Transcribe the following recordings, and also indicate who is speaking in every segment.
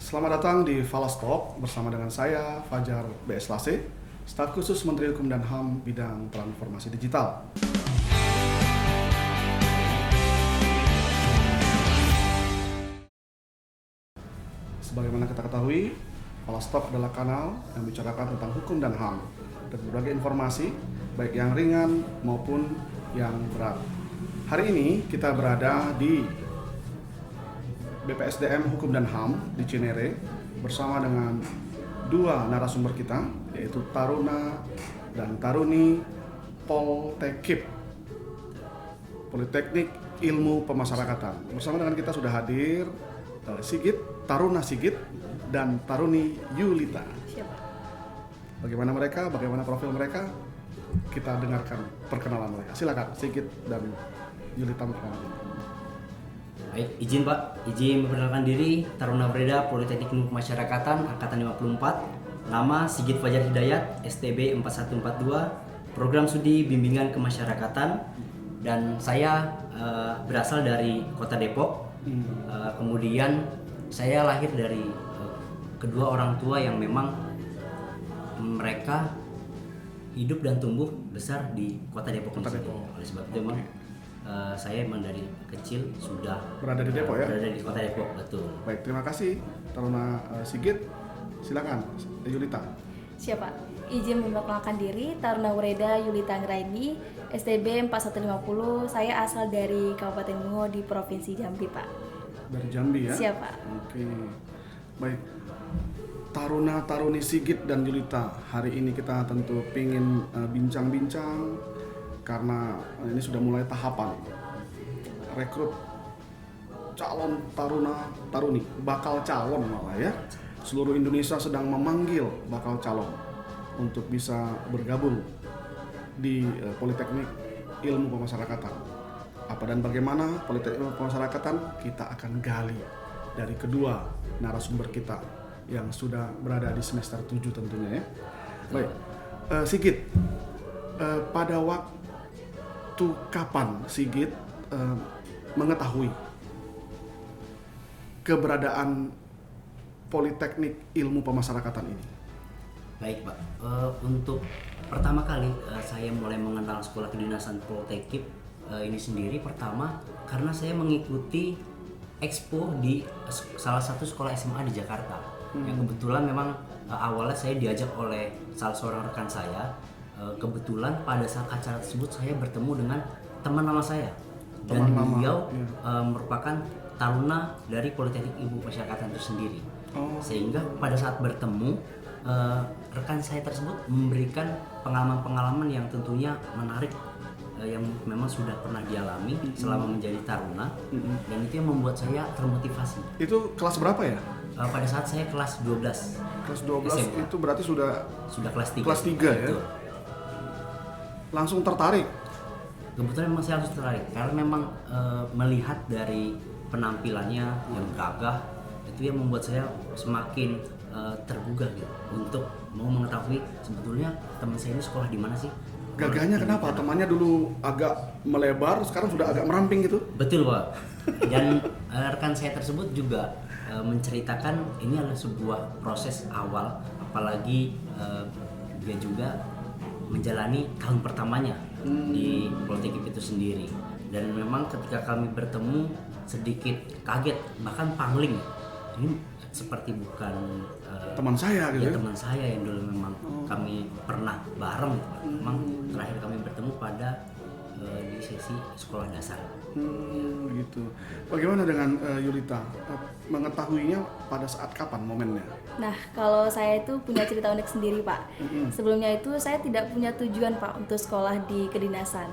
Speaker 1: Selamat datang di Falastalk bersama dengan saya Fajar BS Lase, Staf Khusus Menteri Hukum dan HAM bidang transformasi digital. Sebagaimana kita ketahui, Falastalk adalah kanal yang bicarakan tentang hukum dan HAM dan berbagai informasi baik yang ringan maupun yang berat. Hari ini kita berada di BPSDM Hukum dan HAM di Cinere bersama dengan dua narasumber kita, yaitu Taruna dan Taruni Poltekip, Politeknik Ilmu Pemasyarakatan. Bersama dengan kita sudah hadir Taruna Sigit dan Taruni Yulita.
Speaker 2: Siapa?
Speaker 1: Bagaimana mereka? Bagaimana profil mereka? Kita dengarkan perkenalan mereka. Silakan Sigit dan Yulita perkenalan.
Speaker 3: Baik, izin Pak, izin memperkenalkan diri, Taruna Breda Politeknik Ilmu Pemasyarakatan Angkatan 54. Nama Sigit Fajar Hidayat, STB 4142, Program Studi Bimbingan Kemasyarakatan. Dan saya berasal dari Kota Depok. Kemudian saya lahir dari kedua orang tua yang memang mereka hidup dan tumbuh besar di Kota Depok. Oleh sebab itu memang saya memang dari kecil sudah
Speaker 1: berada di Depok ya?
Speaker 3: Berada di Kota Depok, betul.
Speaker 1: Baik, terima kasih Taruna Sigit. Silakan Yulita.
Speaker 2: Siapa? Izin memperkenalkan diri, Taruna Breda Yulita Anggraini, STB 4150. Saya asal dari Kabupaten Bungo di Provinsi Jambi, Pak.
Speaker 1: Dari Jambi ya?
Speaker 2: Siapa?
Speaker 1: Oke. Baik. Taruna Taruni Sigit dan Yulita, hari ini kita tentu ingin bincang-bincang karena ini sudah mulai tahapan rekrut calon taruna taruni, bakal calon malah ya. Seluruh Indonesia sedang memanggil bakal calon untuk bisa bergabung di Politeknik Ilmu Pemasyarakatan. Apa dan bagaimana Politeknik Ilmu Pemasyarakatan, kita akan gali dari kedua narasumber kita yang sudah berada di semester 7 tentunya ya. Baik, Sigit, pada waktu kapan Sigit mengetahui keberadaan Politeknik Ilmu Pemasyarakatan ini?
Speaker 3: Baik Pak, untuk pertama kali saya mulai mengenal sekolah kedinasan Poltekip ini sendiri pertama karena saya mengikuti expo di salah satu sekolah SMA di Jakarta. Yang kebetulan memang awalnya saya diajak oleh salah seorang rekan saya. Kebetulan pada saat acara tersebut saya bertemu dengan teman lama saya dan beliau merupakan taruna dari Politeknik Ilmu Pemasyarakatan itu sendiri. Sehingga pada saat bertemu rekan saya tersebut memberikan pengalaman-pengalaman yang tentunya menarik yang memang sudah pernah dialami selama menjadi taruna dan itu yang membuat saya termotivasi.
Speaker 1: Itu kelas berapa ya?
Speaker 3: Pada saat saya kelas 12.
Speaker 1: Kelas 12 SMA. Itu berarti sudah
Speaker 3: kelas 3.
Speaker 1: Kelas 3 ya.
Speaker 3: Betul.
Speaker 1: Langsung tertarik.
Speaker 3: Kebetulan memang saya langsung tertarik karena memang melihat dari penampilannya yang gagah itu yang membuat saya semakin tergugah gitu untuk mau mengetahui sebetulnya teman saya ini sekolah di mana sih.
Speaker 1: Gagahnya kenapa? Temannya dulu agak melebar, sekarang sudah agak meramping gitu?
Speaker 3: Betul Pak. Dan rekan saya tersebut juga menceritakan ini adalah sebuah proses awal, apalagi dia juga menjalani tahun pertamanya di Politeknik itu sendiri. Dan memang ketika kami bertemu sedikit kaget, bahkan pangling. Ini seperti bukan
Speaker 1: teman saya gitu ya?
Speaker 3: Teman saya yang dulu memang kami pernah bareng. Memang terakhir kami bertemu pada di sesi sekolah dasar.
Speaker 1: Gitu. Bagaimana dengan Yulita? Mengetahuinya pada saat kapan momennya?
Speaker 2: Nah, kalau saya itu punya cerita unik sendiri, Pak. Sebelumnya itu saya tidak punya tujuan, Pak, untuk sekolah di kedinasan.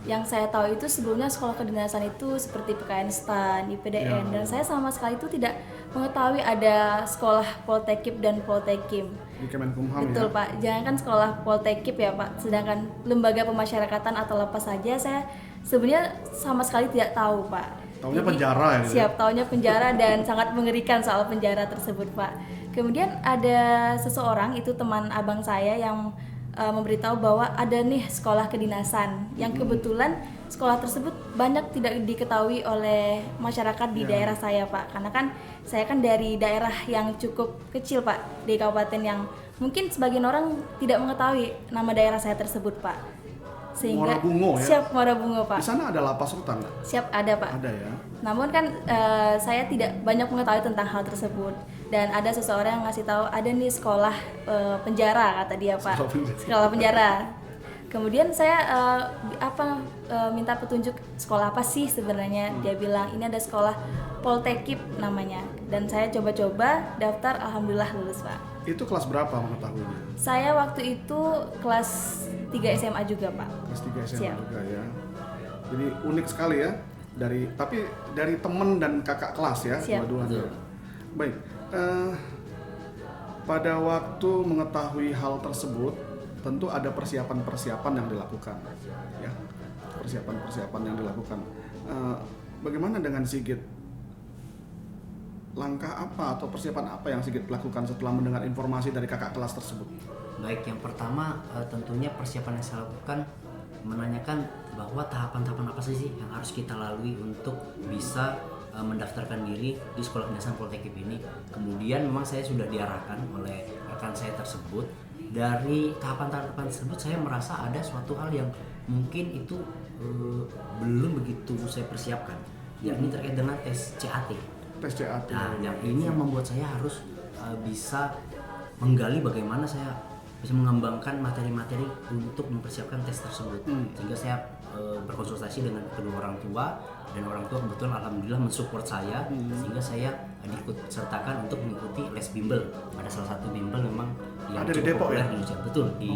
Speaker 2: Yang saya tahu itu sebelumnya sekolah kedinasan itu seperti PKN STAN, IPDN, dan saya sama sekali itu tidak mengetahui ada sekolah Poltekip dan Poltekim.
Speaker 1: Di Kemenkumham.
Speaker 2: Betul, Pak. Jangankan sekolah Poltekip ya, Pak. Sedangkan lembaga pemasyarakatan atau apa saja saya sebenarnya sama sekali tidak tahu, Pak.
Speaker 1: Taunya penjara ya?
Speaker 2: Siap, taunya penjara dan sangat mengerikan soal penjara tersebut, Pak. Kemudian ada seseorang, itu teman abang saya yang memberitahu bahwa ada nih sekolah kedinasan yang kebetulan sekolah tersebut banyak tidak diketahui oleh masyarakat di daerah saya Pak, karena kan saya kan dari daerah yang cukup kecil Pak, di kabupaten yang mungkin sebagian orang tidak mengetahui nama daerah saya tersebut Pak. Sehingga
Speaker 1: Muara Bungo ya?
Speaker 2: Siap, Muara Bungo Pak.
Speaker 1: Di sana ada lapas rutan nggak?
Speaker 2: Siap, ada Pak.
Speaker 1: Ada ya.
Speaker 2: Namun kan saya tidak banyak mengetahui tentang hal tersebut, dan ada seseorang yang ngasih tahu ada nih sekolah penjara kata dia Pak. Sekolah penjara. Kemudian saya minta petunjuk sekolah apa sih sebenarnya. Dia bilang ini ada sekolah Poltekip namanya, dan saya coba-coba daftar, alhamdulillah lulus Pak.
Speaker 1: Itu kelas berapa mengetahuinya?
Speaker 2: Saya waktu itu kelas 3 SMA juga Pak.
Speaker 1: Kelas 3 SMA
Speaker 2: Siap.
Speaker 1: juga ya. Jadi unik sekali ya. Tapi dari teman dan kakak kelas ya,
Speaker 2: Siap.
Speaker 1: dua-duanya. Baik. Pada waktu mengetahui hal tersebut, tentu ada persiapan-persiapan yang dilakukan, ya. Persiapan-persiapan yang dilakukan. Bagaimana dengan Sigit? Langkah apa atau persiapan apa yang Sigit lakukan setelah mendengar informasi dari kakak kelas tersebut?
Speaker 3: Baik, yang pertama tentunya persiapan yang saya lakukan menanyakan bahwa tahapan-tahapan apa sih yang harus kita lalui untuk bisa mendaftarkan diri di Sekolah Kedinasan Poltekip ini. Kemudian memang saya sudah diarahkan oleh rekan saya tersebut. Dari tahapan-tahapan tersebut saya merasa ada suatu hal yang mungkin itu belum begitu saya persiapkan, yakni terkait dengan tes CAT.
Speaker 1: Tes CAT.
Speaker 3: Nah, yang ini yang membuat saya harus bisa menggali bagaimana saya bisa mengembangkan materi-materi untuk mempersiapkan tes tersebut. Sehingga saya berkonsultasi dengan kedua orang tua, dan orang tua kebetulan alhamdulillah mensupport saya, sehingga saya diikut sertakan untuk mengikuti les bimbel. Ada salah satu bimbel memang yang
Speaker 1: ada di
Speaker 3: cukup
Speaker 1: Depok
Speaker 3: populer
Speaker 1: ya?
Speaker 3: di Indonesia. Betul, di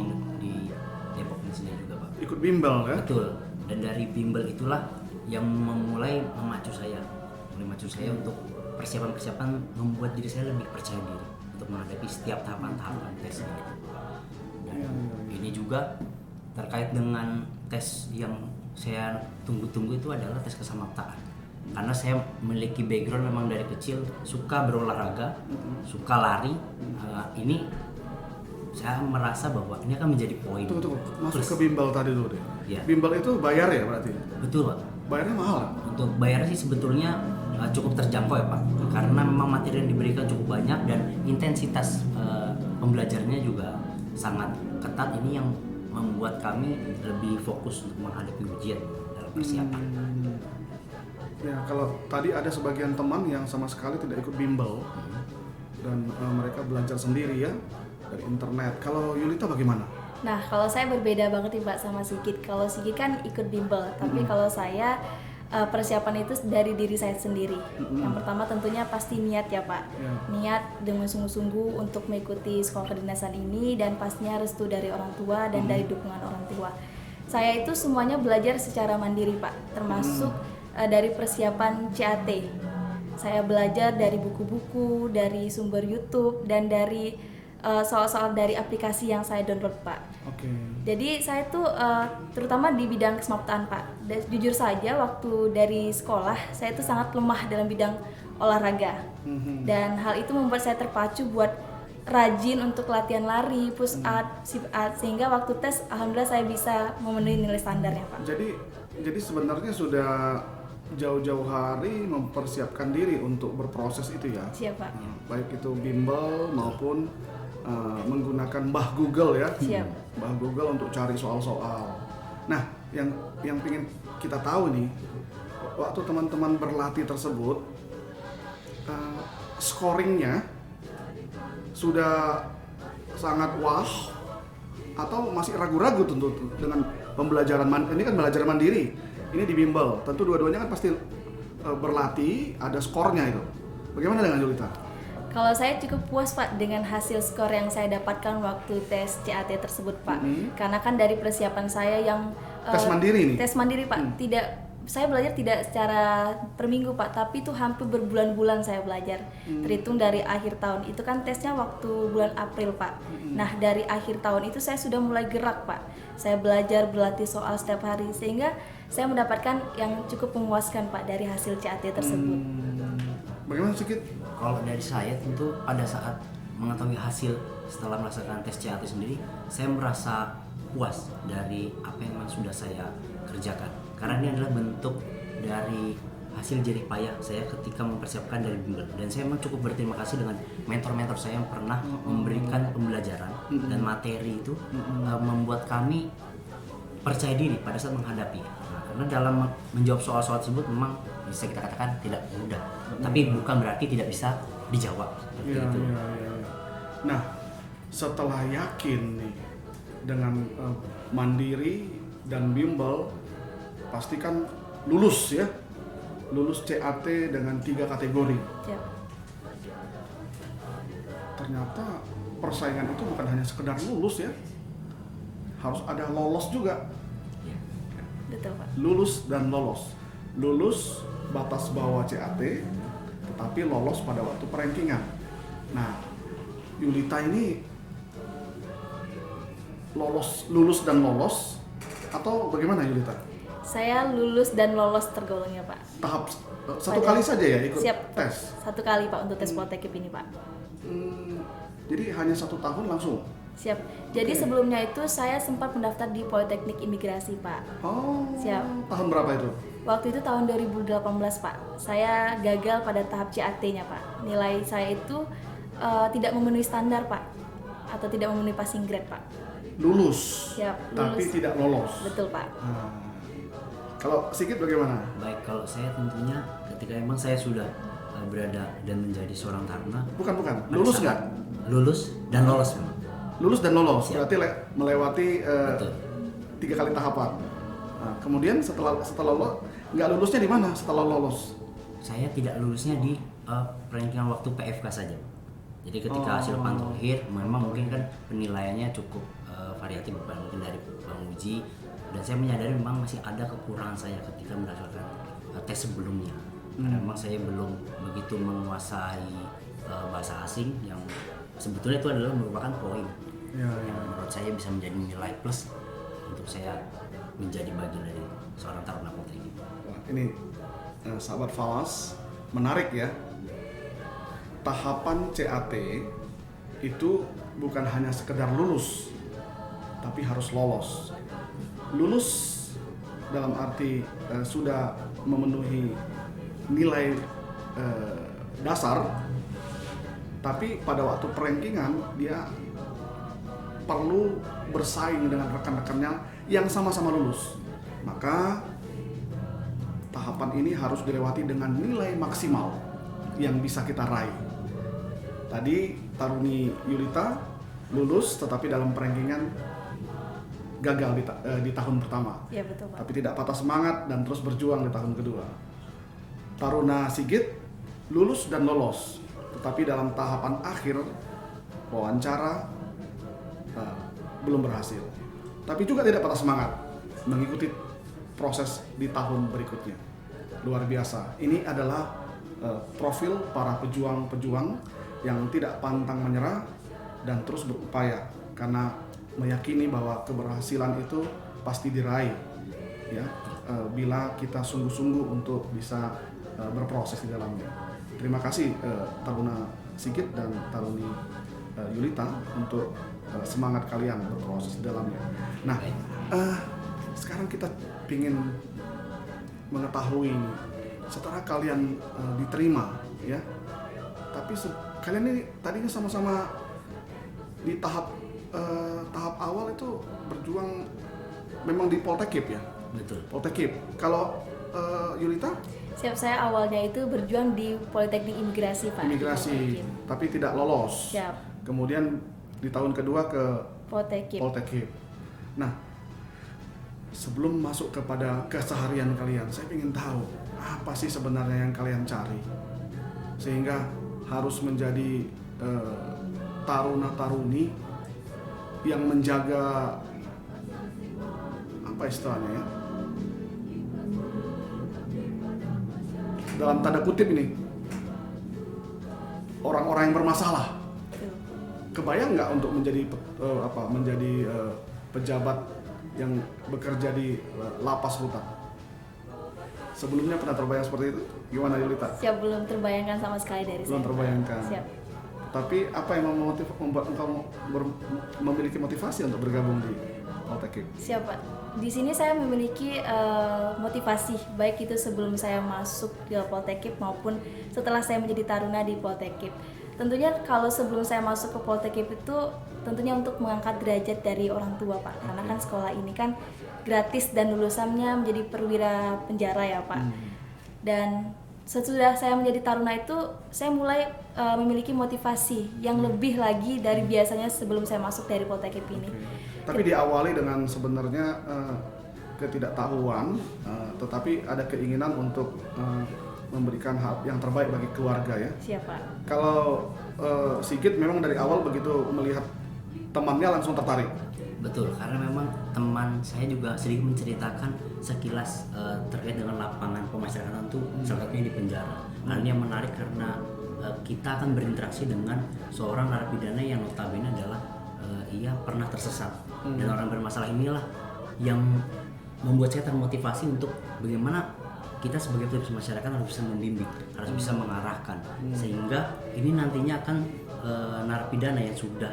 Speaker 3: Depok ini sendiri juga Pak.
Speaker 1: Ikut bimbel ya?
Speaker 3: Betul. Dan dari bimbel itulah yang memulai memacu saya untuk persiapan-persiapan membuat diri saya lebih percaya diri untuk menghadapi setiap tahapan-tahapan tes ini. Dan ini juga terkait dengan tes yang saya tunggu-tunggu itu adalah tes kesamaptaan. Karena saya memiliki background memang dari kecil suka berolahraga, suka lari. Ini saya merasa bahwa ini akan menjadi poin.
Speaker 1: Tunggu, masuk
Speaker 3: plus.
Speaker 1: ke bimbel tadi dulu deh.
Speaker 3: Ya.
Speaker 1: Bimbel itu bayar ya berarti?
Speaker 3: Betul Pak.
Speaker 1: Bayarnya mahal ya?
Speaker 3: Untuk bayarnya sih sebetulnya cukup terjangkau ya Pak, karena memang materi yang diberikan cukup banyak dan intensitas pembelajarannya juga sangat ketat. Ini yang membuat kami lebih fokus untuk menghadapi ujian dalam persiapan.
Speaker 1: Ya, kalau tadi ada sebagian teman yang sama sekali tidak ikut bimbel dan mereka belajar sendiri ya dari internet. Kalau Yulita bagaimana?
Speaker 2: Nah, kalau saya berbeda banget nih Pak sama Sigit. Kalau Sigit kan ikut bimbel, tapi kalau saya persiapan itu dari diri saya sendiri. Yang pertama tentunya pasti niat ya Pak. Niat dengan sungguh-sungguh untuk mengikuti sekolah kedinasan ini, dan pastinya restu dari orang tua dan dari dukungan orang tua. Saya itu semuanya belajar secara mandiri Pak, termasuk dari persiapan CAT. Saya belajar dari buku-buku, dari sumber YouTube, dan dari soal-soal dari aplikasi yang saya download Pak.
Speaker 1: Oke.
Speaker 2: Jadi saya tuh terutama di bidang kesamaptaan Pak. Jujur saja waktu dari sekolah saya tuh sangat lemah dalam bidang olahraga. Dan hal itu membuat saya terpacu buat rajin untuk latihan lari, push up, sit up, sehingga waktu tes alhamdulillah saya bisa memenuhi nilai standarnya Pak.
Speaker 1: Jadi sebenarnya sudah jauh-jauh hari mempersiapkan diri untuk berproses itu ya.
Speaker 2: Siap Pak.
Speaker 1: Baik itu bimbel maupun menggunakan Mbah Google ya.
Speaker 2: Siap.
Speaker 1: Mbah Google untuk cari soal-soal. Nah, yang ingin kita tahu nih, waktu teman-teman berlatih tersebut, scoringnya sudah sangat wah atau masih ragu-ragu tentu dengan pembelajaran ini kan belajar mandiri, ini di bimbel, tentu dua-duanya kan pasti berlatih, ada skornya itu. Bagaimana dengan Yulita?
Speaker 2: Kalau saya cukup puas Pak dengan hasil skor yang saya dapatkan waktu tes CAT tersebut Pak. Karena kan dari persiapan saya yang
Speaker 1: Tes mandiri nih?
Speaker 2: Tes mandiri Pak. Saya belajar tidak secara per minggu Pak, tapi itu hampir berbulan-bulan saya belajar. Terhitung dari akhir tahun. Itu kan tesnya waktu bulan April Pak. Nah, dari akhir tahun itu saya sudah mulai gerak Pak. Saya belajar berlatih soal setiap hari, sehingga saya mendapatkan yang cukup memuaskan Pak dari hasil CAT tersebut.
Speaker 1: Bagaimana sedikit?
Speaker 3: Kalau dari saya tentu pada saat mengetahui hasil setelah melaksanakan tes CAT sendiri, saya merasa puas dari apa yang memang sudah saya kerjakan. Karena ini adalah bentuk dari hasil jerih payah saya ketika mempersiapkan dari bimbel. Dan saya memang cukup berterima kasih dengan mentor-mentor saya yang pernah memberikan pembelajaran dan materi itu membuat kami percaya diri pada saat menghadapi. Nah, karena dalam menjawab soal-soal tersebut memang bisa kita katakan tidak mudah, tapi bukan berarti tidak bisa dijawab seperti
Speaker 1: Iya,
Speaker 3: itu.
Speaker 1: iya, iya. Nah, setelah yakin nih dengan mandiri dan bimbel, pastikan lulus ya, lulus CAT dengan 3 kategori.
Speaker 2: Siap.
Speaker 1: Ternyata persaingan itu bukan hanya sekedar lulus ya, harus ada lolos juga.
Speaker 3: Ya.
Speaker 2: Betul Pak.
Speaker 1: Lulus dan lolos. Lulus batas bawah CAT, tetapi lolos pada waktu perankingan. Nah, Yulita ini lulus dan lolos atau bagaimana Yulita?
Speaker 2: Saya lulus dan lolos tergolongnya Pak.
Speaker 1: Tahap satu kali saja ya ikut
Speaker 2: Siap.
Speaker 1: tes?
Speaker 2: 1 kali Pak untuk tes Poltekip ini Pak.
Speaker 1: Jadi hanya 1 tahun langsung?
Speaker 2: Siap. Jadi
Speaker 1: Oke.
Speaker 2: sebelumnya itu saya sempat mendaftar di Politeknik Imigrasi Pak.
Speaker 1: Oh,
Speaker 2: Siap.
Speaker 1: tahun berapa itu?
Speaker 2: Waktu itu tahun 2018 Pak. Saya gagal pada tahap CAT-nya Pak. Nilai saya itu tidak memenuhi standar Pak, atau tidak memenuhi passing grade Pak.
Speaker 1: Lulus,
Speaker 2: Siap,
Speaker 1: tapi
Speaker 2: lulus.
Speaker 1: tidak lolos.
Speaker 2: Betul Pak.
Speaker 1: Nah, kalau Sigit bagaimana?
Speaker 3: Baik, kalau saya tentunya ketika memang saya sudah berada dan menjadi seorang taruna,
Speaker 1: Bukan,
Speaker 3: pada
Speaker 1: lulus
Speaker 3: saat
Speaker 1: nggak?
Speaker 3: Lulus dan lolos memang.
Speaker 1: Lulus dan lolos,
Speaker 3: Siap.
Speaker 1: berarti melewati
Speaker 3: Betul.
Speaker 1: 3 kali tahapan. Nah, kemudian setelah lolos, nggak lulusnya di mana setelah lolos?
Speaker 3: Saya tidak lulusnya di perankingan waktu PFK saja. Jadi ketika hasil pantau akhir memang mungkin kan penilaiannya cukup variatif, bukan mungkin dari penguji, dan saya menyadari memang masih ada kekurangan saya ketika mendapatkan tes sebelumnya. Karena memang saya belum begitu menguasai bahasa asing yang sebetulnya itu adalah merupakan poin
Speaker 1: Ya,
Speaker 3: yang menurut saya bisa menjadi nilai plus untuk saya menjadi bagian dari seorang taruna Poltekip.
Speaker 1: Wah, ini sahabat Falas, menarik ya. Tahapan CAT itu bukan hanya sekedar lulus, tapi harus lolos. Lulus dalam arti sudah memenuhi nilai dasar, tapi pada waktu perankingan dia perlu bersaing dengan rekan-rekannya yang sama-sama lulus. Maka tahapan ini harus dilewati dengan nilai maksimal yang bisa kita raih. Tadi Taruni Yulita lulus, tetapi dalam perankingan gagal di tahun pertama.
Speaker 2: Ya betul Pak.
Speaker 1: Tapi tidak patah semangat dan terus berjuang di tahun kedua. Taruna Sigit lulus dan lolos, tetapi dalam tahapan akhir wawancara belum berhasil. Tapi juga tidak patah semangat mengikuti proses di tahun berikutnya. Luar biasa. Ini adalah profil para pejuang-pejuang yang tidak pantang menyerah dan terus berupaya karena meyakini bahwa keberhasilan itu pasti diraih ya bila kita sungguh-sungguh untuk bisa berproses di dalamnya. Terima kasih Taruna Sigit dan Taruni Yulita untuk semangat kalian berproses di dalamnya. Nah, sekarang kita ingin mengetahui setelah kalian diterima ya, tapi kalian ini tadinya sama-sama di tahap awal itu berjuang memang di Poltekip ya?
Speaker 3: Betul.
Speaker 1: Poltekip. Kalau Yulita?
Speaker 2: Siap, saya awalnya itu berjuang di Politeknik Imigrasi Pak.
Speaker 1: Imigrasi,
Speaker 2: Di Poltekip.
Speaker 1: tapi tidak lolos.
Speaker 2: Siap.
Speaker 1: Kemudian di tahun kedua ke
Speaker 2: Poltekip.
Speaker 1: Poltekip. Nah, sebelum masuk kepada keseharian kalian, saya ingin tahu apa sih sebenarnya yang kalian cari sehingga harus menjadi taruna-taruni yang menjaga apa istilahnya ya, dalam tanda kutip ini, orang-orang yang bermasalah.
Speaker 2: Betul.
Speaker 1: Kebayang nggak untuk menjadi pejabat yang bekerja di lapas rutan? Sebelumnya pernah terbayang seperti itu? Gimana Yulita?
Speaker 2: Siap, belum terbayangkan sama sekali dari
Speaker 1: Belum
Speaker 2: saya.
Speaker 1: terbayangkan.
Speaker 2: Siap.
Speaker 1: Tapi apa yang membuat engkau memiliki motivasi untuk bergabung di Poltekkip?
Speaker 2: Siapa? Di sini saya memiliki motivasi baik itu sebelum saya masuk di Poltekkip maupun setelah saya menjadi taruna di Poltekkip. Tentunya kalau sebelum saya masuk ke Poltekkip itu tentunya untuk mengangkat derajat dari orang tua Pak. Karena kan sekolah ini kan gratis dan lulusannya menjadi perwira penjara ya Pak. Dan sesudah saya menjadi taruna itu saya mulai memiliki motivasi yang lebih lagi dari biasanya sebelum saya masuk dari Poltekkip ini.
Speaker 1: Tapi diawali dengan sebenarnya ketidaktahuan, tetapi ada keinginan untuk memberikan hal yang terbaik bagi keluarga ya.
Speaker 2: Siapa?
Speaker 1: Kalau Sigit memang dari awal begitu melihat temannya langsung tertarik.
Speaker 3: Betul, karena memang teman saya juga sedikit menceritakan sekilas terkait dengan lapangan pemasyarakatan itu salah satunya di penjara. Hal ini yang menarik karena kita akan berinteraksi dengan seorang narapidana yang notabene adalah ia pernah tersesat. Dan orang bermasalah inilah yang membuat saya termotivasi untuk bagaimana kita sebagai aktivis masyarakat harus bisa membimbing, harus bisa mengarahkan, sehingga ini nantinya akan narapidana yang sudah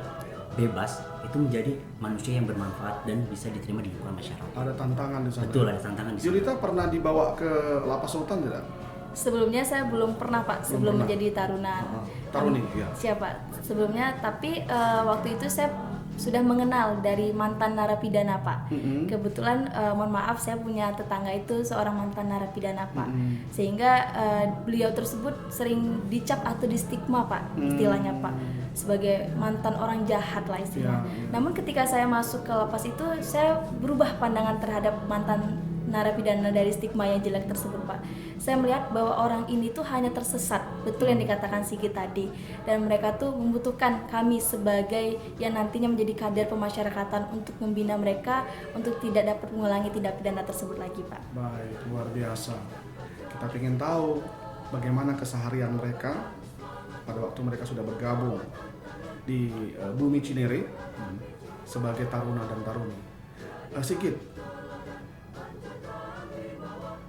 Speaker 3: bebas itu menjadi manusia yang bermanfaat dan bisa diterima di lingkungan masyarakat.
Speaker 1: Ada tantangan di sana.
Speaker 3: Betul, ada tantangan di sana.
Speaker 1: Julita pernah dibawa ke Lapas Sultan tidak?
Speaker 2: Sebelumnya saya belum pernah Pak, sebelum menjadi taruna.
Speaker 1: Taruni, ya.
Speaker 2: Siapa? Sebelumnya, tapi waktu itu saya sudah mengenal dari mantan narapidana Pak. Kebetulan mohon maaf saya punya tetangga itu seorang mantan narapidana Pak. Sehingga beliau tersebut sering dicap atau distigma Pak, istilahnya Pak, sebagai mantan orang jahat lah istilahnya. Namun ketika saya masuk ke lapas itu saya berubah pandangan terhadap mantan narapidana dari stigma yang jelek tersebut Pak. Saya melihat bahwa orang ini tuh hanya tersesat, betul yang dikatakan Sigit tadi, dan mereka tuh membutuhkan kami sebagai yang nantinya menjadi kader pemasyarakatan untuk membina mereka untuk tidak dapat mengulangi tindak pidana tersebut lagi Pak.
Speaker 1: Baik, luar biasa. Kita ingin tahu bagaimana keseharian mereka pada waktu mereka sudah bergabung di Bumi Cinere sebagai taruna dan taruni. Sigit,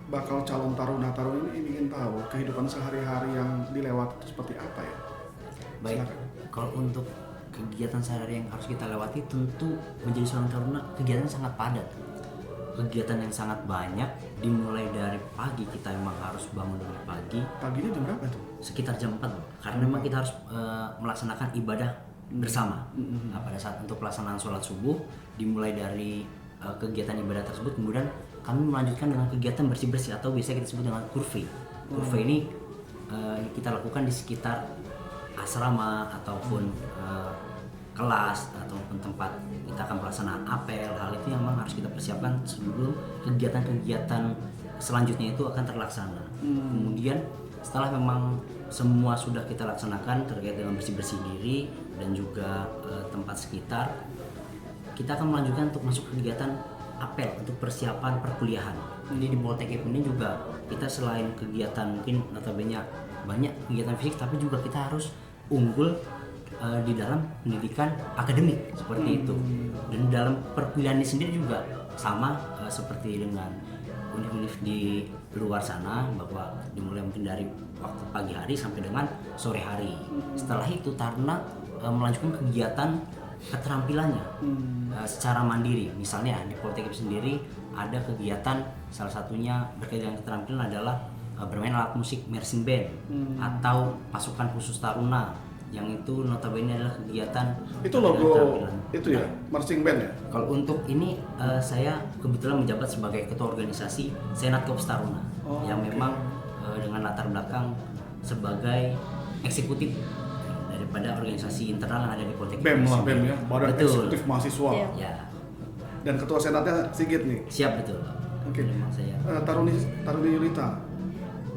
Speaker 1: bakal calon taruna-taruni ini ingin tahu kehidupan sehari-hari yang dilewati itu seperti apa ya?
Speaker 3: Baik,
Speaker 1: Silakan.
Speaker 3: kalau untuk kegiatan sehari yang harus kita lewati tentu menjadi seorang taruna kegiatan sangat padat. Kegiatan yang sangat banyak, dimulai dari pagi kita memang harus bangun dari pagi.
Speaker 1: Paginya jam berapa itu?
Speaker 3: Sekitar jam 4 karena memang kita harus melaksanakan ibadah bersama. Nah, pada saat untuk pelaksanaan sholat subuh dimulai dari kegiatan ibadah tersebut, kemudian kami melanjutkan dengan kegiatan bersih-bersih atau biasa kita sebut dengan kurve. Kurve ini kita lakukan di sekitar asrama ataupun kelas ataupun tempat kita akan pelaksanaan apel. Hal itu yang memang harus kita persiapkan sebelum kegiatan-kegiatan selanjutnya itu akan terlaksana. Kemudian setelah memang semua sudah kita laksanakan terkait dengan bersih-bersih diri dan juga tempat sekitar, kita akan melanjutkan untuk masuk kegiatan apel untuk persiapan perkuliahan. Jadi di Poltekkip ini juga kita selain kegiatan mungkin notabene banyak kegiatan fisik, tapi juga kita harus unggul di dalam pendidikan akademik seperti itu. Dan dalam perkuliahan ini sendiri juga sama seperti dengan univ-univ di luar sana, bahwa dimulai mungkin dari waktu pagi hari sampai dengan sore hari. Setelah itu taruna melanjutkan kegiatan keterampilannya secara mandiri. Misalnya di Poltekkip sendiri ada kegiatan, salah satunya berkaitan dengan keterampilan adalah bermain alat musik marching band atau pasukan khusus taruna, yang itu notabene adalah kegiatan
Speaker 1: Itu logo itu ya, marching band ya?
Speaker 3: Kalau untuk ini saya kebetulan menjabat sebagai ketua organisasi Senat Korps Taruna yang memang dengan latar belakang sebagai eksekutif daripada organisasi internal yang ada di Poltekkip.
Speaker 1: BEM lah, BEM ya, Badan
Speaker 3: Betul.
Speaker 1: Eksekutif Mahasiswa.
Speaker 2: Iya.
Speaker 3: Ya,
Speaker 1: Dan ketua senatnya Sigit nih.
Speaker 3: siap betul.
Speaker 1: Oke.
Speaker 3: Memang saya.
Speaker 1: Taruni Julita,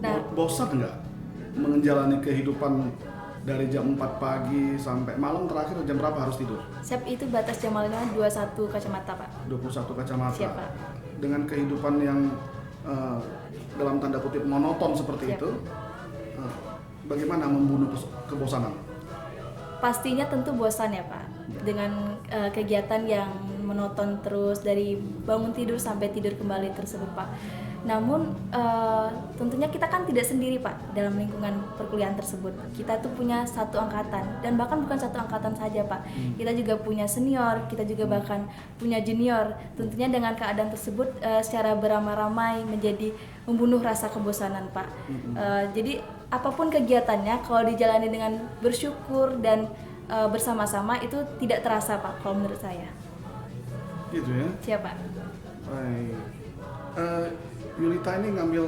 Speaker 2: Nah.
Speaker 1: bosan nggak menjalani kehidupan dari jam 4 pagi sampai malam terakhir jam berapa harus tidur?
Speaker 2: Siap, itu batas jam malamnya 21 kacamata Pak.
Speaker 1: 21 kacamata.
Speaker 2: Siap, Pak.
Speaker 1: Dengan kehidupan yang dalam tanda kutip monoton seperti
Speaker 2: Siap.
Speaker 1: itu, bagaimana membunuh kebosanan?
Speaker 2: Pastinya tentu bosan ya Pak, dengan kegiatan yang monoton terus dari bangun tidur sampai tidur kembali tersebut Pak. Namun tentunya kita kan tidak sendiri Pak dalam lingkungan perkuliahan tersebut. Kita tuh punya satu angkatan, dan bahkan bukan satu angkatan saja Pak. Kita juga punya senior, kita juga bahkan punya junior. Tentunya dengan keadaan tersebut secara beramai-ramai menjadi membunuh rasa kebosanan Pak. Jadi apapun kegiatannya kalau dijalani dengan bersyukur dan bersama-sama itu tidak terasa Pak kalau menurut saya.
Speaker 1: Gitu ya.
Speaker 2: Siapa?
Speaker 1: Baik. Yulita ini ngambil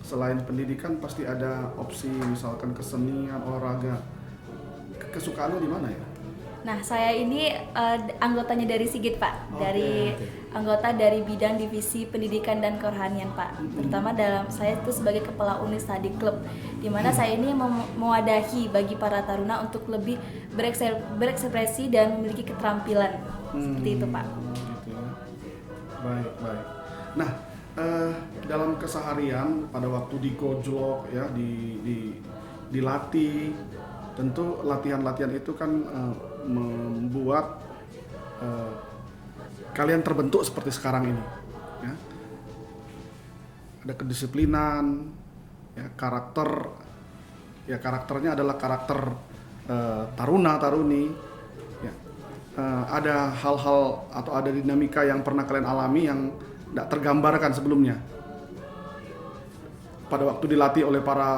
Speaker 1: selain pendidikan pasti ada opsi misalkan kesenian, olahraga. Kesukaannya di mana ya?
Speaker 2: Nah, saya ini anggotanya dari Sigit Pak, dari anggota dari bidang divisi pendidikan dan kerohanian Pak. Terutama dalam saya itu sebagai kepala unit study club, di mana saya ini mewadahi bagi para taruna untuk lebih berekspresi dan memiliki keterampilan seperti itu Pak.
Speaker 1: Gitu ya. Baik. Nah, dalam keseharian pada waktu digojlok ya, dilatih, tentu latihan-latihan itu kan membuat kalian terbentuk seperti sekarang ini ya. Ada kedisiplinan ya, karakternya adalah karakter taruna-taruni ya. Ada hal-hal atau ada dinamika yang pernah kalian alami yang tidak tergambarkan sebelumnya pada waktu dilatih oleh para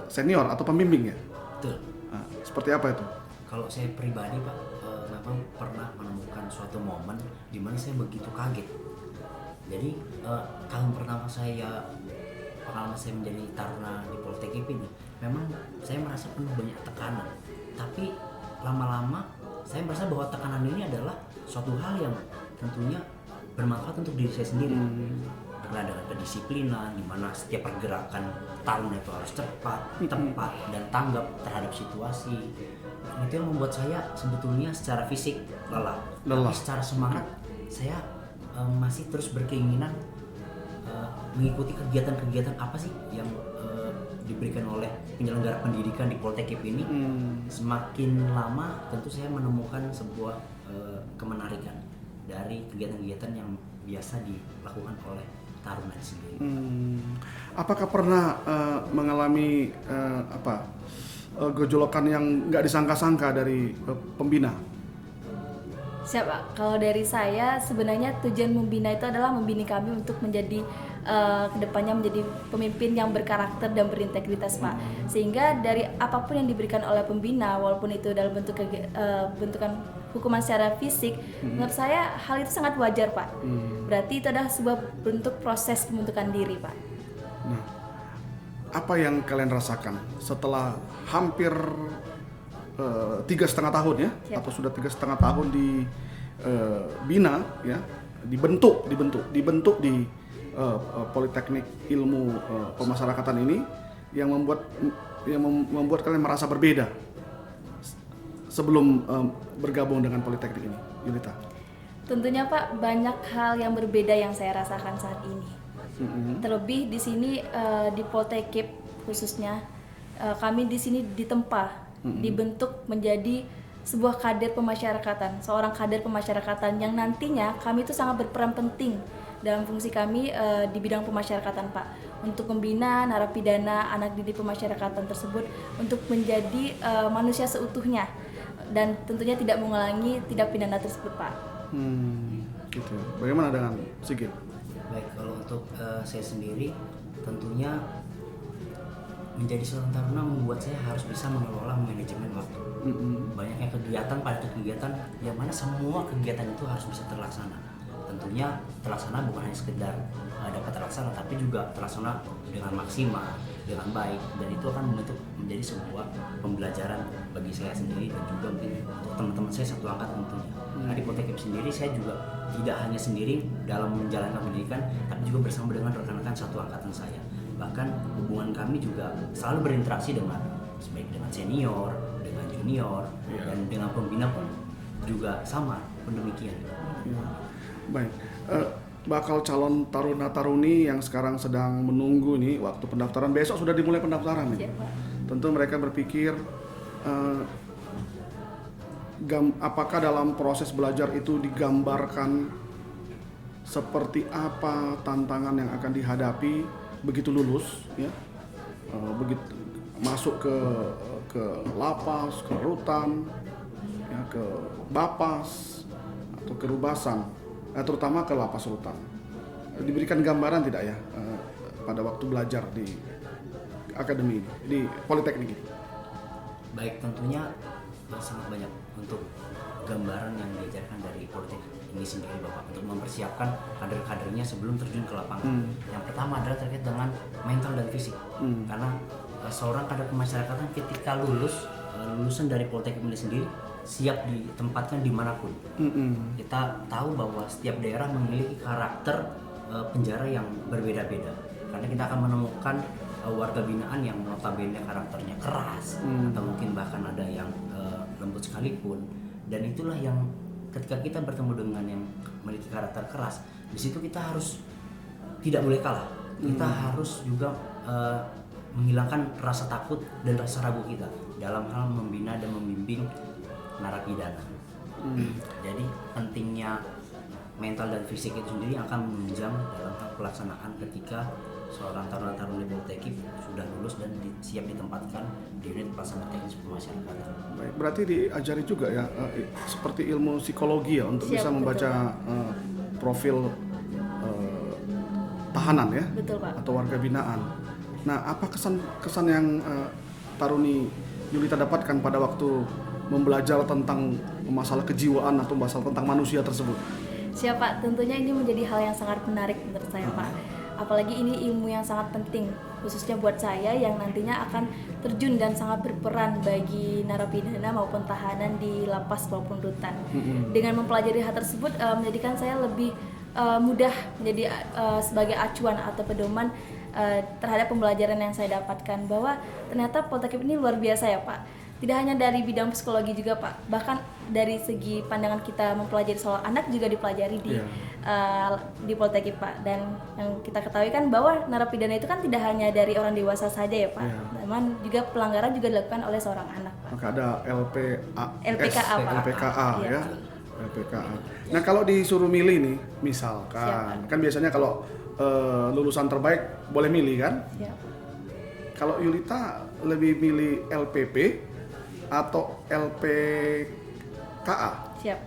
Speaker 1: senior atau pembimbing ya.
Speaker 3: Betul.
Speaker 1: Nah, seperti apa itu?
Speaker 3: Kalau saya pribadi Pak, memang pernah menemukan suatu momen di mana saya begitu kaget. Jadi tahun pertama pengalaman saya menjadi taruna di Poltekip ini, memang saya merasa penuh banyak tekanan. Tapi lama-lama saya merasa bahwa tekanan ini adalah suatu hal yang tentunya bermanfaat untuk diri saya sendiri. Karena dengan kedisiplinan, di mana setiap pergerakan taruna itu harus cepat, tepat, dan tanggap terhadap situasi. Itu yang membuat saya sebetulnya secara fisik lelah. Tapi secara semangat saya masih terus berkeinginan mengikuti kegiatan-kegiatan apa sih yang diberikan oleh penyelenggara pendidikan di Poltekip ini. Semakin lama tentu saya menemukan sebuah kemenarikan dari kegiatan-kegiatan yang biasa dilakukan oleh taruna sendiri.
Speaker 1: Apakah pernah mengalami gojolokan yang nggak disangka-sangka dari pembina?
Speaker 2: Siapa? Kalau dari saya sebenarnya tujuan membina itu adalah membina kami untuk menjadi kedepannya menjadi pemimpin yang berkarakter dan berintegritas Pak. Sehingga dari apapun yang diberikan oleh pembina, walaupun itu dalam bentukan hukuman secara fisik, menurut saya hal itu sangat wajar Pak. Berarti itu adalah sebuah bentuk proses pembentukan diri Pak.
Speaker 1: Nah, apa yang kalian rasakan setelah hampir 3,5 tahun ya?
Speaker 2: Siap.
Speaker 1: Atau sudah 3,5 tahun di bina ya, dibentuk di Politeknik Ilmu Pemasyarakatan ini yang membuat kalian merasa berbeda sebelum bergabung dengan Politeknik ini, Yulita?
Speaker 2: Tentunya Pak, banyak hal yang berbeda yang saya rasakan saat ini. Terlebih di sini di Poltekip khususnya kami di sini ditempa, dibentuk menjadi sebuah kader pemasyarakatan, seorang kader pemasyarakatan yang nantinya kami itu sangat berperan penting dalam fungsi kami di bidang pemasyarakatan Pak, untuk membina narapidana anak didik pemasyarakatan tersebut untuk menjadi manusia seutuhnya dan tentunya tidak mengulangi tindak pidana tersebut Pak.
Speaker 1: Gitu. Bagaimana dengan Sigit?
Speaker 3: Baik, kalau untuk saya sendiri tentunya menjadi seorang taruna membuat saya harus bisa mengelola manajemen waktu. Banyaknya kegiatan, padat kegiatan yang mana semua kegiatan itu harus bisa terlaksana. Tentunya terlaksana bukan hanya sekedar dapat terlaksana, tapi juga terlaksana dengan maksimal, dengan baik, dan itu akan menjadi sebuah pembelajaran bagi saya sendiri dan juga mungkin untuk teman-teman saya satu angkatan tentunya. Nah, di Poltekip sendiri saya juga tidak hanya sendiri dalam menjalankan pendidikan, tapi juga bersama dengan rekan-rekan satu angkatan saya. Bahkan hubungan kami juga selalu berinteraksi dengan senior, dengan junior, dan dengan pembina pun juga sama pun demikian.
Speaker 1: Baik, bakal calon taruna-taruni yang sekarang sedang menunggu nih waktu pendaftaran, besok sudah dimulai pendaftaran nih. Tentu mereka berpikir apakah dalam proses belajar itu digambarkan seperti apa tantangan yang akan dihadapi begitu lulus, ya, begitu masuk ke lapas, ke rutan, ya, ke bapas atau ke rubasan, terutama ke lapas rutan. Diberikan gambaran tidak ya pada waktu belajar di akademi ini, di politeknik ini?
Speaker 3: Baik, tentunya sangat banyak untuk gambaran yang diajarkan dari politeknik ini sendiri Bapak untuk mempersiapkan kader-kadernya sebelum terjun ke lapangan. Yang pertama adalah terkait dengan mental dan fisik. Karena seorang kader kemasyarakatan ketika lulusan dari politeknik ini sendiri siap ditempatkan dimanapun. Kita tahu bahwa setiap daerah memiliki karakter penjara yang berbeda-beda. Karena kita akan menemukan warga binaan yang notabene karakternya keras, atau mungkin bahkan ada yang lembut sekalipun. Dan itulah yang ketika kita bertemu dengan yang memiliki karakter keras, di situ kita harus tidak boleh kalah. Kita harus juga menghilangkan rasa takut dan rasa ragu kita dalam hal membina dan membimbing narapidana. Jadi pentingnya mental dan fisik itu sendiri akan menunjang dalam hal pelaksanaan ketika seorang taruna-taruni politeknik sudah lulus dan siap ditempatkan di unit pelaksana teknis pemasyarakatan.
Speaker 1: Baik, berarti diajari juga ya seperti ilmu psikologi ya untuk bisa membaca profil tahanan ya.
Speaker 2: Betul, Pak.
Speaker 1: Atau warga binaan. Nah, apa kesan yang Taruni Yulita dapatkan pada waktu membelajar tentang masalah kejiwaan atau masalah tentang manusia tersebut?
Speaker 2: Siapa? Tentunya ini menjadi hal yang sangat menarik menurut saya, Pak. Apalagi ini ilmu yang sangat penting, khususnya buat saya yang nantinya akan terjun dan sangat berperan bagi narapidana maupun tahanan di lapas maupun rutan. Dengan mempelajari hal tersebut menjadikan saya lebih mudah menjadi sebagai acuan atau pedoman terhadap pembelajaran yang saya dapatkan, bahwa ternyata politeknik ini luar biasa ya Pak. Tidak hanya dari bidang psikologi juga Pak, bahkan dari segi pandangan kita mempelajari soal anak juga dipelajari di politeknik Pak. Dan yang kita ketahui kan bahwa narapidana itu kan tidak hanya dari orang dewasa saja ya Pak, namun juga pelanggaran juga dilakukan oleh seorang anak Pak.
Speaker 1: Maka ada
Speaker 2: LPKA Pak.
Speaker 1: LPKA ya. LPKA. Nah, kalau disuruh milih nih, misalkan kan biasanya kalau lulusan terbaik boleh milih kan?
Speaker 2: Siap.
Speaker 1: Kalau Yulita lebih milih LPP atau LPKA?
Speaker 2: Siap.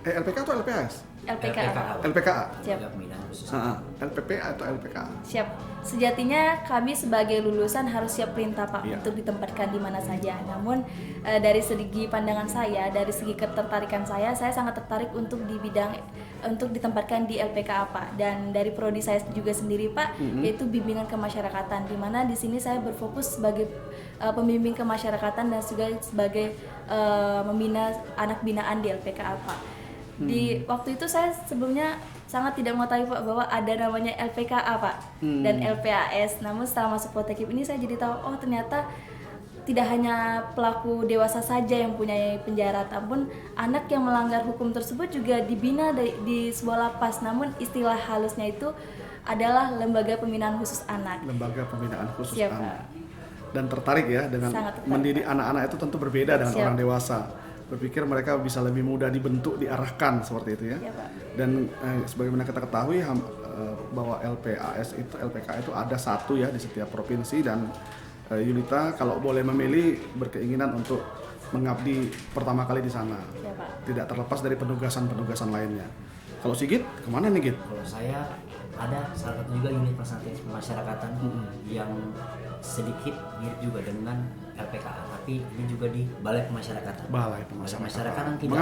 Speaker 1: LPK atau LPS?
Speaker 2: LPKA.
Speaker 1: LPKA.
Speaker 2: Siap.
Speaker 1: LPP atau LPKA?
Speaker 2: Siap. Sejatinya kami sebagai lulusan harus siap perintah Pak untuk ditempatkan di mana saja. Namun dari segi pandangan saya, dari segi ketertarikan saya sangat tertarik untuk ditempatkan di LPKA Pak. Dan dari prodi saya juga sendiri Pak, yaitu bimbingan kemasyarakatan, di mana di sini saya berfokus sebagai pembimbing kemasyarakatan dan juga sebagai membina anak binaan di LPKA Pak. Di waktu itu saya sebelumnya sangat tidak mengetahui Pak bahwa ada namanya LPKA Pak dan LPAS. Namun setelah masuk politeknik ini saya jadi tahu, oh ternyata tidak hanya pelaku dewasa saja yang punya penjara, namun anak yang melanggar hukum tersebut juga dibina di sebuah lapas. Namun istilah halusnya itu adalah Lembaga Pembinaan Khusus Anak.
Speaker 1: Lembaga Pembinaan Khusus
Speaker 2: Siap,
Speaker 1: Anak.
Speaker 2: Pak.
Speaker 1: Dan tertarik ya dengan mendidik anak-anak itu tentu berbeda dengan orang dewasa. Berpikir mereka bisa lebih mudah dibentuk, diarahkan seperti itu ya.
Speaker 2: Pak.
Speaker 1: Dan sebagaimana kita ketahui bahwa LPAS itu, LPK itu ada satu ya di setiap provinsi, dan Yulita kalau boleh memilih berkeinginan untuk mengabdi pertama kali di sana.
Speaker 2: Pak.
Speaker 1: Tidak terlepas dari penugasan-penugasan lainnya. Kalau Sigit, kemana nih Git?
Speaker 3: Kalau saya ada salah satu juga unit pelaksana teknis pemasyarakatan yang sedikit mirip juga dengan LPKA, tapi ini juga di Balai Pemasyarakatan.
Speaker 1: Balai Pemasyarakatan.
Speaker 3: Tidak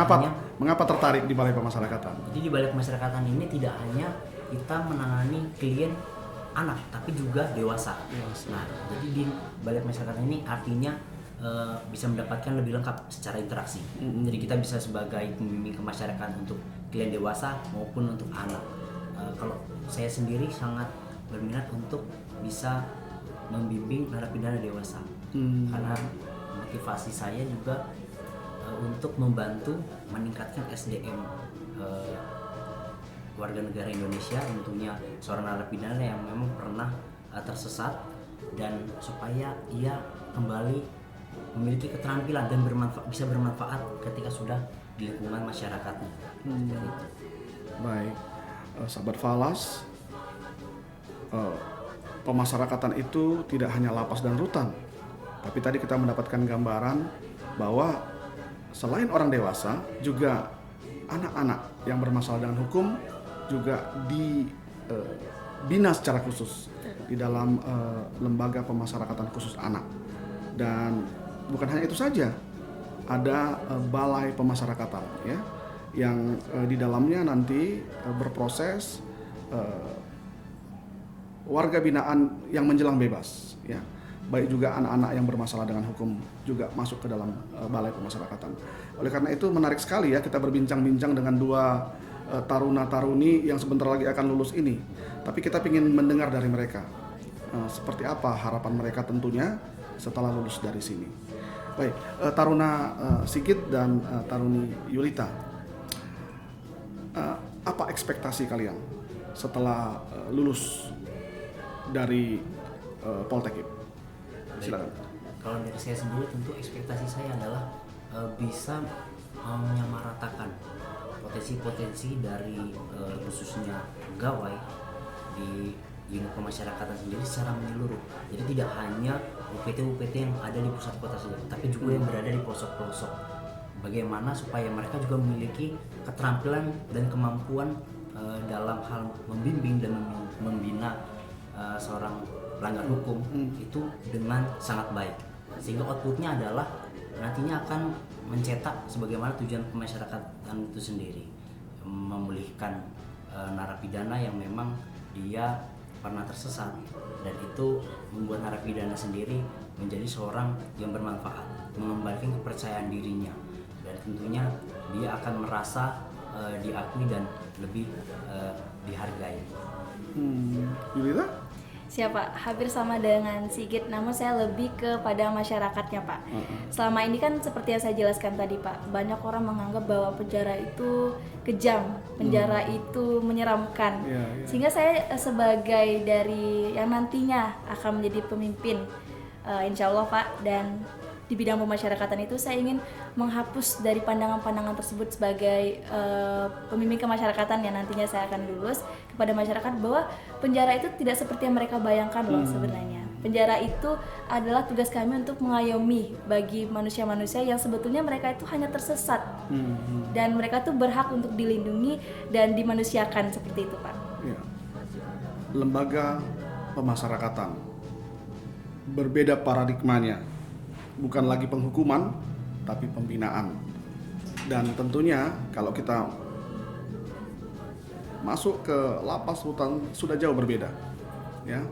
Speaker 1: Mengapa tertarik di Balai Pemasyarakatan?
Speaker 3: Jadi di Balai Pemasyarakatan ini tidak hanya kita menangani klien anak, tapi juga dewasa. Nah, jadi di Balai Pemasyarakatan ini artinya bisa mendapatkan lebih lengkap secara interaksi. Jadi kita bisa sebagai pembimbing kemasyarakatan untuk klien dewasa maupun untuk anak. Kalau saya sendiri sangat berminat untuk bisa membimbing narapidana dewasa, karena motivasi saya juga untuk membantu meningkatkan SDM warga negara Indonesia, tentunya seorang narapidana yang memang pernah tersesat, dan supaya ia kembali memiliki keterampilan dan bisa bermanfaat ketika sudah di lingkungan masyarakatnya.
Speaker 1: Baik. sahabat Falas, eh, pemasyarakatan itu tidak hanya lapas dan rutan, tapi tadi kita mendapatkan gambaran bahwa selain orang dewasa, juga anak-anak yang bermasalah dengan hukum juga dibina secara khusus di dalam lembaga pemasyarakatan khusus anak. Dan bukan hanya itu saja, ada balai pemasyarakatan ya, yang di dalamnya nanti berproses warga binaan yang menjelang bebas ya, baik juga anak-anak yang bermasalah dengan hukum juga masuk ke dalam balai pemasyarakatan. Oleh karena itu menarik sekali ya kita berbincang-bincang dengan dua taruna-taruni yang sebentar lagi akan lulus ini. Tapi kita ingin mendengar dari mereka seperti apa harapan mereka tentunya setelah lulus dari sini. Baik, taruna Sigit dan taruni Yulita, apa ekspektasi kalian setelah lulus dari Poltekkip? Silakan.
Speaker 3: Kalau dari saya sendiri tentu ekspektasi saya adalah bisa menyamaratakan potensi-potensi dari khususnya pegawai di unit pemasyarakatan sendiri secara menyeluruh. Jadi tidak hanya UPT-UPT yang ada di pusat kota saja, tapi juga yang berada di pelosok-pelosok. Bagaimana supaya mereka juga memiliki keterampilan dan kemampuan dalam hal membimbing dan membina seorang pelanggar hukum itu dengan sangat baik, sehingga outputnya adalah nantinya akan mencetak sebagaimana tujuan pemasyarakatan itu sendiri, memulihkan narapidana yang memang dia pernah tersesat, dan itu membuat narapidana sendiri menjadi seorang yang bermanfaat, mengembalikan kepercayaan dirinya, dan tentunya dia akan merasa diakui dan lebih dihargai.
Speaker 1: Yulita?
Speaker 2: Siapa? Hampir sama dengan Sigit, namun saya lebih kepada masyarakatnya, Pak. Selama ini kan seperti yang saya jelaskan tadi, Pak, banyak orang menganggap bahwa penjara itu kejam, penjara itu menyeramkan. Sehingga saya sebagai dari yang nantinya akan menjadi pemimpin, insya Allah, Pak, dan di bidang pemasyarakatan itu saya ingin menghapus dari pandangan-pandangan tersebut sebagai pemimpin kemasyarakatan yang nantinya saya akan lulus kepada masyarakat, bahwa penjara itu tidak seperti yang mereka bayangkan loh sebenarnya. Penjara itu adalah tugas kami untuk mengayomi bagi manusia-manusia yang sebetulnya mereka itu hanya tersesat dan mereka tuh berhak untuk dilindungi dan dimanusiakan seperti itu, Pak.
Speaker 1: Ya. Lembaga pemasyarakatan berbeda paradigmanya. Bukan lagi penghukuman, tapi pembinaan. Dan tentunya kalau kita masuk ke lapas rutan sudah jauh berbeda, ya.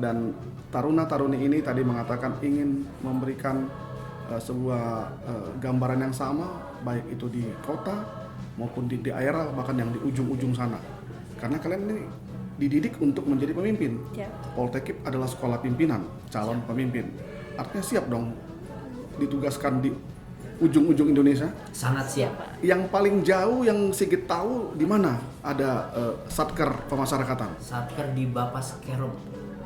Speaker 1: Dan taruna-taruni ini tadi mengatakan ingin memberikan sebuah gambaran yang sama, baik itu di kota maupun di daerah, bahkan yang di ujung-ujung sana. Karena kalian ini dididik untuk menjadi pemimpin. Poltekkip adalah sekolah pimpinan, calon pemimpin. Artinya siap dong ditugaskan di ujung-ujung Indonesia?
Speaker 3: Sangat siap, Pak.
Speaker 1: Yang paling jauh yang Sigit tahu di mana ada Satker pemasyarakatan?
Speaker 3: Satker di Bapas Kerom.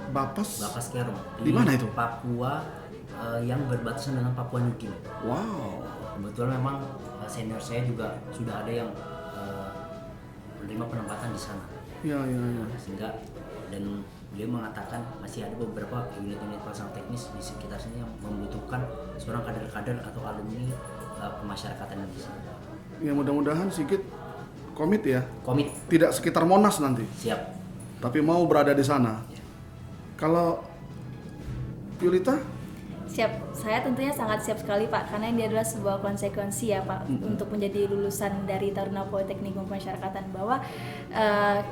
Speaker 1: Bapas
Speaker 3: Kerom.
Speaker 1: Di mana itu?
Speaker 3: Papua, yang berbatasan dengan Papua New Guinea.
Speaker 1: Wow.
Speaker 3: Kebetulan memang senior saya juga sudah ada yang menerima penempatan di sana.
Speaker 1: Ya.
Speaker 3: Sehingga dan beliau mengatakan masih ada beberapa unit-unit pelaksana teknis di sekitar sini yang membutuhkan seorang kader-kader atau alumni pemasyarakatan di sana.
Speaker 1: Ya mudah-mudahan Sigit komit ya.
Speaker 3: Komit.
Speaker 1: Tidak sekitar Monas nanti.
Speaker 3: Siap.
Speaker 1: Tapi mau berada di sana.
Speaker 3: Ya.
Speaker 1: Kalau Yulita?
Speaker 2: Siap, saya tentunya sangat siap sekali, Pak, karena ini adalah sebuah konsekuensi ya, Pak, untuk menjadi lulusan dari Taruna Politeknik Pemasyarakatan, bahwa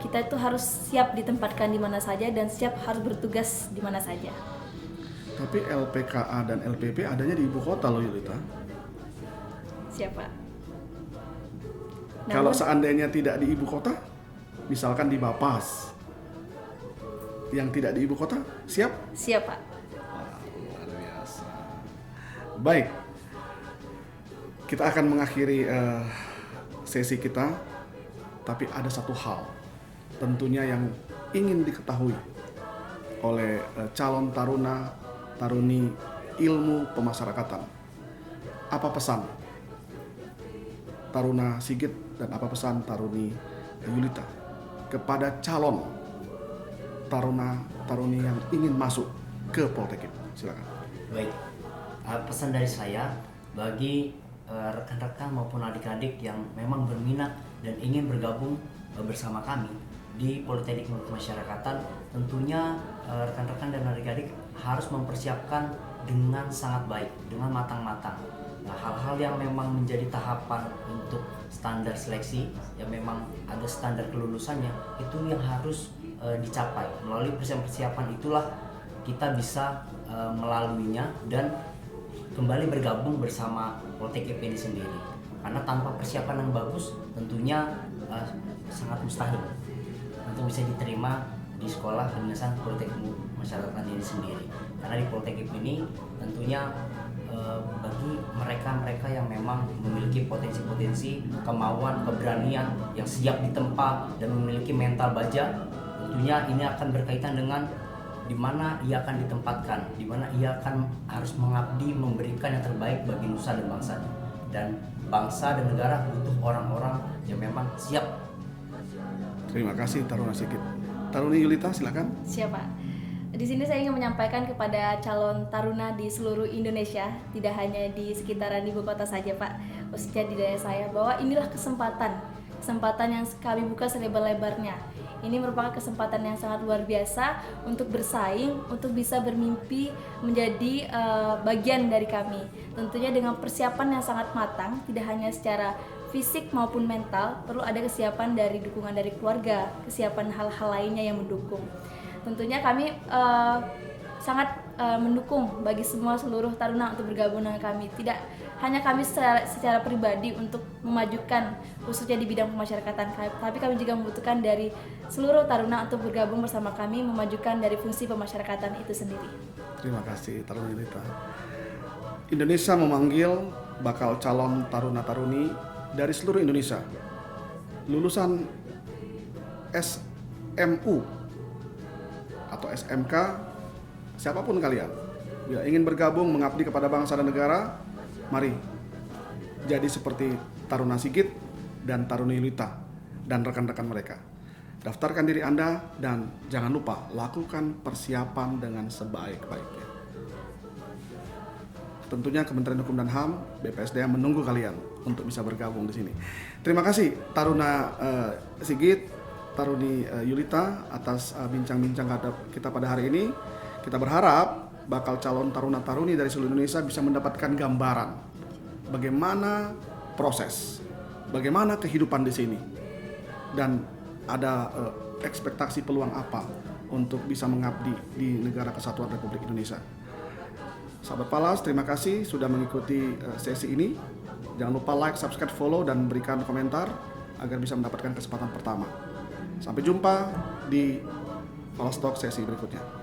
Speaker 2: kita itu harus siap ditempatkan di mana saja dan siap harus bertugas di mana saja.
Speaker 1: Tapi LPKA dan LPP adanya di ibu kota loh, Yulita.
Speaker 2: Siap, Pak.
Speaker 1: Kalau seandainya tidak di ibu kota, misalkan di Bapas, yang tidak di ibu kota, siap?
Speaker 2: Siap, Pak.
Speaker 1: Baik, kita akan mengakhiri sesi kita, tapi ada satu hal tentunya yang ingin diketahui oleh calon taruni ilmu pemasyarakatan. Apa pesan taruna Sigit dan apa pesan taruni Yulita kepada calon taruna-taruni yang ingin masuk ke Poltekkip? Silakan.
Speaker 3: Baik, pesan dari saya bagi rekan-rekan maupun adik-adik yang memang berminat dan ingin bergabung bersama kami di Politeknik Kemasyarakatan, tentunya rekan-rekan dan adik-adik harus mempersiapkan dengan sangat baik, dengan matang-matang. Nah, hal-hal yang memang menjadi tahapan untuk standar seleksi, yang memang ada standar kelulusannya, itu yang harus dicapai. Melalui persiapan itulah kita bisa melaluinya dan kembali bergabung bersama Poltekkip ini sendiri. Karena tanpa persiapan yang bagus tentunya sangat mustahil untuk bisa diterima di sekolah kedinasan Politeknik Masyarakat ini sendiri. Karena di Poltekkip ini tentunya bagi mereka-mereka yang memang memiliki potensi-potensi, kemauan, keberanian yang siap ditempa dan memiliki mental baja, tentunya ini akan berkaitan dengan di mana ia akan ditempatkan, di mana ia akan harus mengabdi, memberikan yang terbaik bagi nusa dan bangsanya. Dan bangsa dan negara butuh orang-orang yang memang siap.
Speaker 1: Terima kasih Taruna Sigit. Taruni Yulita, silakan.
Speaker 2: Siapa? Di sini saya ingin menyampaikan kepada calon taruna di seluruh Indonesia, tidak hanya di sekitaran ibu kota saja Pak, khususnya di daerah saya, bahwa inilah kesempatan yang kami buka selebar-lebarnya. Ini merupakan kesempatan yang sangat luar biasa untuk bersaing, untuk bisa bermimpi menjadi bagian dari kami. Tentunya dengan persiapan yang sangat matang, tidak hanya secara fisik maupun mental, perlu ada kesiapan dari dukungan dari keluarga, kesiapan hal-hal lainnya yang mendukung. Tentunya kami sangat mendukung bagi seluruh taruna untuk bergabung dengan kami. Tidak hanya kami secara pribadi untuk memajukan khususnya di bidang pemasyarakatan, tapi kami juga membutuhkan dari seluruh taruna untuk bergabung bersama kami memajukan dari fungsi pemasyarakatan itu sendiri.
Speaker 1: Terima kasih Taruna Yulita. Indonesia memanggil bakal calon taruna-taruni dari seluruh Indonesia, lulusan SMU atau SMK, siapapun kalian yang ingin bergabung mengabdi kepada bangsa dan negara, mari jadi seperti Taruna Sigit dan Taruna Yulita dan rekan-rekan mereka. Daftarkan diri Anda dan jangan lupa lakukan persiapan dengan sebaik-baiknya. Tentunya Kementerian Hukum dan HAM, BPSDM menunggu kalian untuk bisa bergabung di sini. Terima kasih Taruna Sigit, Taruni Yulita atas bincang-bincang kita pada hari ini. Kita berharap bakal calon taruna-taruni dari seluruh Indonesia bisa mendapatkan gambaran bagaimana proses, bagaimana kehidupan di sini, dan ada ekspektasi peluang apa untuk bisa mengabdi di negara kesatuan Republik Indonesia. Sahabat Palas, terima kasih sudah mengikuti sesi ini. Jangan lupa like, subscribe, follow, dan berikan komentar agar bisa mendapatkan kesempatan pertama. Sampai jumpa di Palas Talk sesi berikutnya.